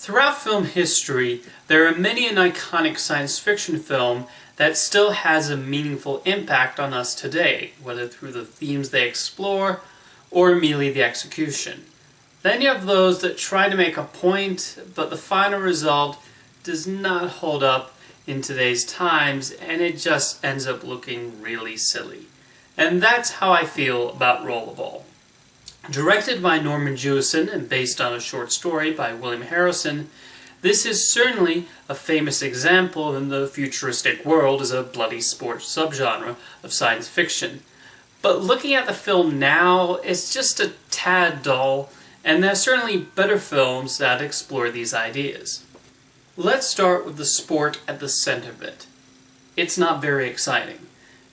Throughout film history, there are many an iconic science fiction film that still has a meaningful impact on us today, whether through the themes they explore or merely the execution. Then you have those that try to make a point, but the final result does not hold up in today's times, and it just ends up looking really silly. And that's how I feel about Rollerball. Directed by Norman Jewison and based on a short story by William Harrison, this is certainly a famous example in the futuristic world as a bloody sports subgenre of science fiction. But looking at the film now, it's just a tad dull, and there are certainly better films that explore these ideas. Let's start with the sport at the center of it. It's not very exciting.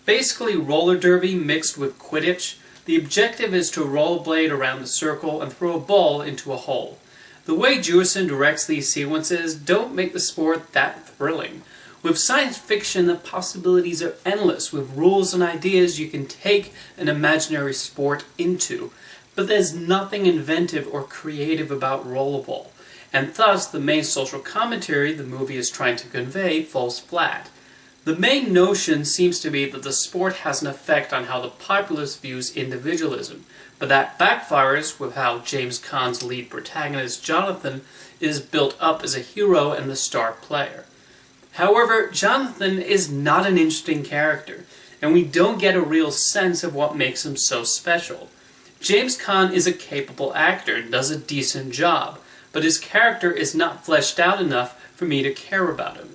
Basically roller derby mixed with Quidditch. The objective is to rollerblade around the circle and throw a ball into a hole. The way Jewison directs these sequences don't make the sport that thrilling. With science fiction, the possibilities are endless, with rules and ideas you can take an imaginary sport into. But there's nothing inventive or creative about Rollerball, and thus the main social commentary the movie is trying to convey falls flat. The main notion seems to be that the sport has an effect on how the populace views individualism, but that backfires with how James Caan's lead protagonist, Jonathan, is built up as a hero and the star player. However, Jonathan is not an interesting character, and we don't get a real sense of what makes him so special. James Caan is a capable actor and does a decent job, but his character is not fleshed out enough for me to care about him.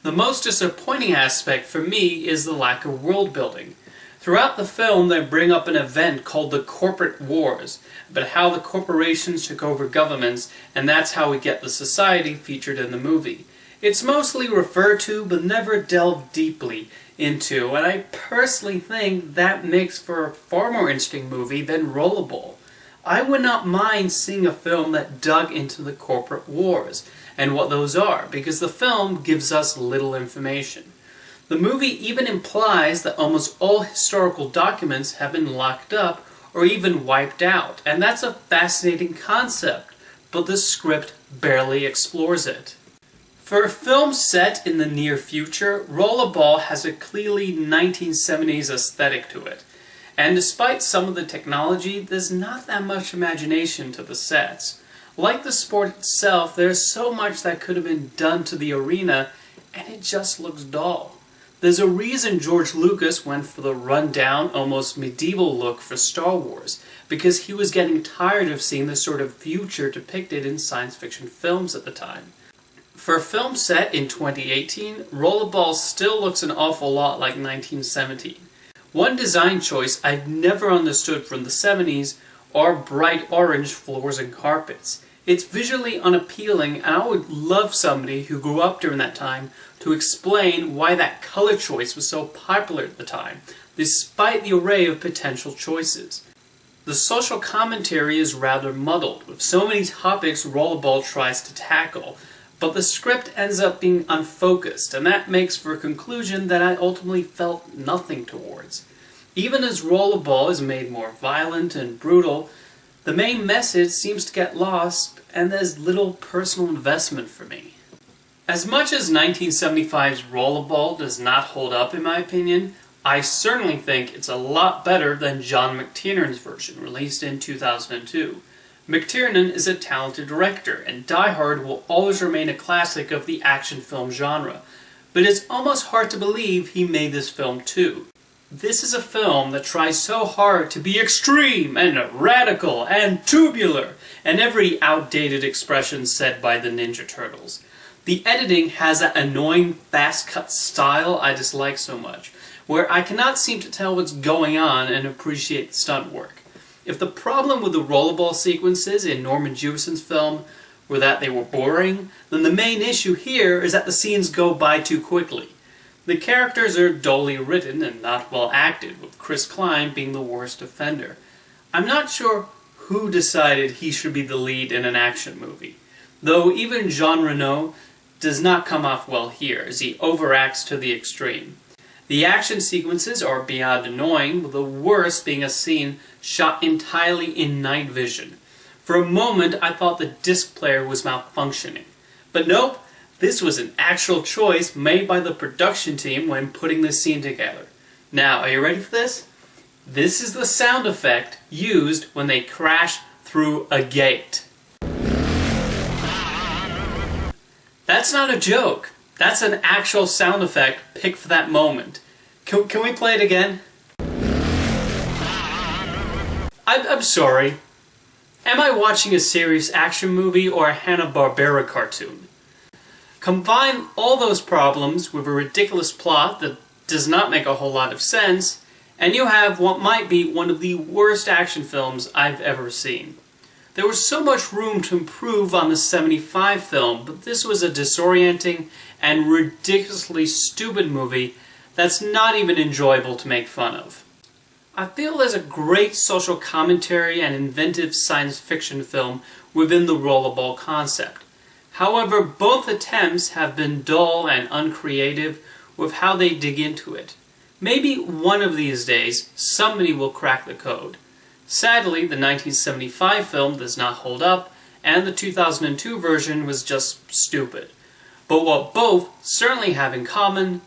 The most disappointing aspect for me is the lack of world building. Throughout the film they bring up an event called the Corporate Wars, about how the corporations took over governments, and that's how we get the society featured in the movie. It's mostly referred to but never delved deeply into, and I personally think that makes for a far more interesting movie than Rollerball. I would not mind seeing a film that dug into the corporate wars and what those are, because the film gives us little information. The movie even implies that almost all historical documents have been locked up or even wiped out, and that's a fascinating concept, but the script barely explores it. For a film set in the near future, Rollerball has a clearly 1970s aesthetic to it. And despite some of the technology, there's not that much imagination to the sets. Like the sport itself, there's so much that could have been done to the arena, and it just looks dull. There's a reason George Lucas went for the run-down, almost medieval look for Star Wars, because he was getting tired of seeing the sort of future depicted in science fiction films at the time. For a film set in 2018, Rollerball still looks an awful lot like 1917. One design choice I've never understood from the 70s are bright orange floors and carpets. It's visually unappealing, and I would love somebody who grew up during that time to explain why that color choice was so popular at the time, despite the array of potential choices. The social commentary is rather muddled, with so many topics Rollerball tries to tackle, but the script ends up being unfocused, and that makes for a conclusion that I ultimately felt nothing towards. Even as Rollerball is made more violent and brutal, the main message seems to get lost, and there's little personal investment for me. As much as 1975's Rollerball does not hold up in my opinion, I certainly think it's a lot better than John McTiernan's version, released in 2002. McTiernan is a talented director, and Die Hard will always remain a classic of the action film genre, but it's almost hard to believe he made this film too. This is a film that tries so hard to be extreme and radical and tubular, and every outdated expression said by the Ninja Turtles. The editing has that annoying fast-cut style I dislike so much, where I cannot seem to tell what's going on and appreciate the stunt work. If the problem with the rollerball sequences in Norman Jewison's film were that they were boring, then the main issue here is that the scenes go by too quickly. The characters are dully written and not well acted, with Chris Klein being the worst offender. I'm not sure who decided he should be the lead in an action movie, though even Jean Reno does not come off well here, as he overacts to the extreme. The action sequences are beyond annoying, with the worst being a scene shot entirely in night vision. For a moment, I thought the disc player was malfunctioning. But nope, this was an actual choice made by the production team when putting this scene together. Now, are you ready for this? This is the sound effect used when they crash through a gate. That's not a joke. That's an actual sound effect picked for that moment. Can we play it again? I'm sorry. Am I watching a serious action movie or a Hanna-Barbera cartoon? Combine all those problems with a ridiculous plot that does not make a whole lot of sense, and you have what might be one of the worst action films I've ever seen. There was so much room to improve on the '75 film, but this was a disorienting and ridiculously stupid movie that's not even enjoyable to make fun of. I feel there's a great social commentary and inventive science fiction film within the Rollerball concept. However, both attempts have been dull and uncreative with how they dig into it. Maybe one of these days, somebody will crack the code. Sadly, the 1975 film does not hold up, and the 2002 version was just stupid. But what both certainly have in common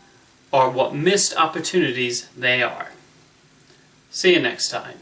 are what missed opportunities they are. See you next time.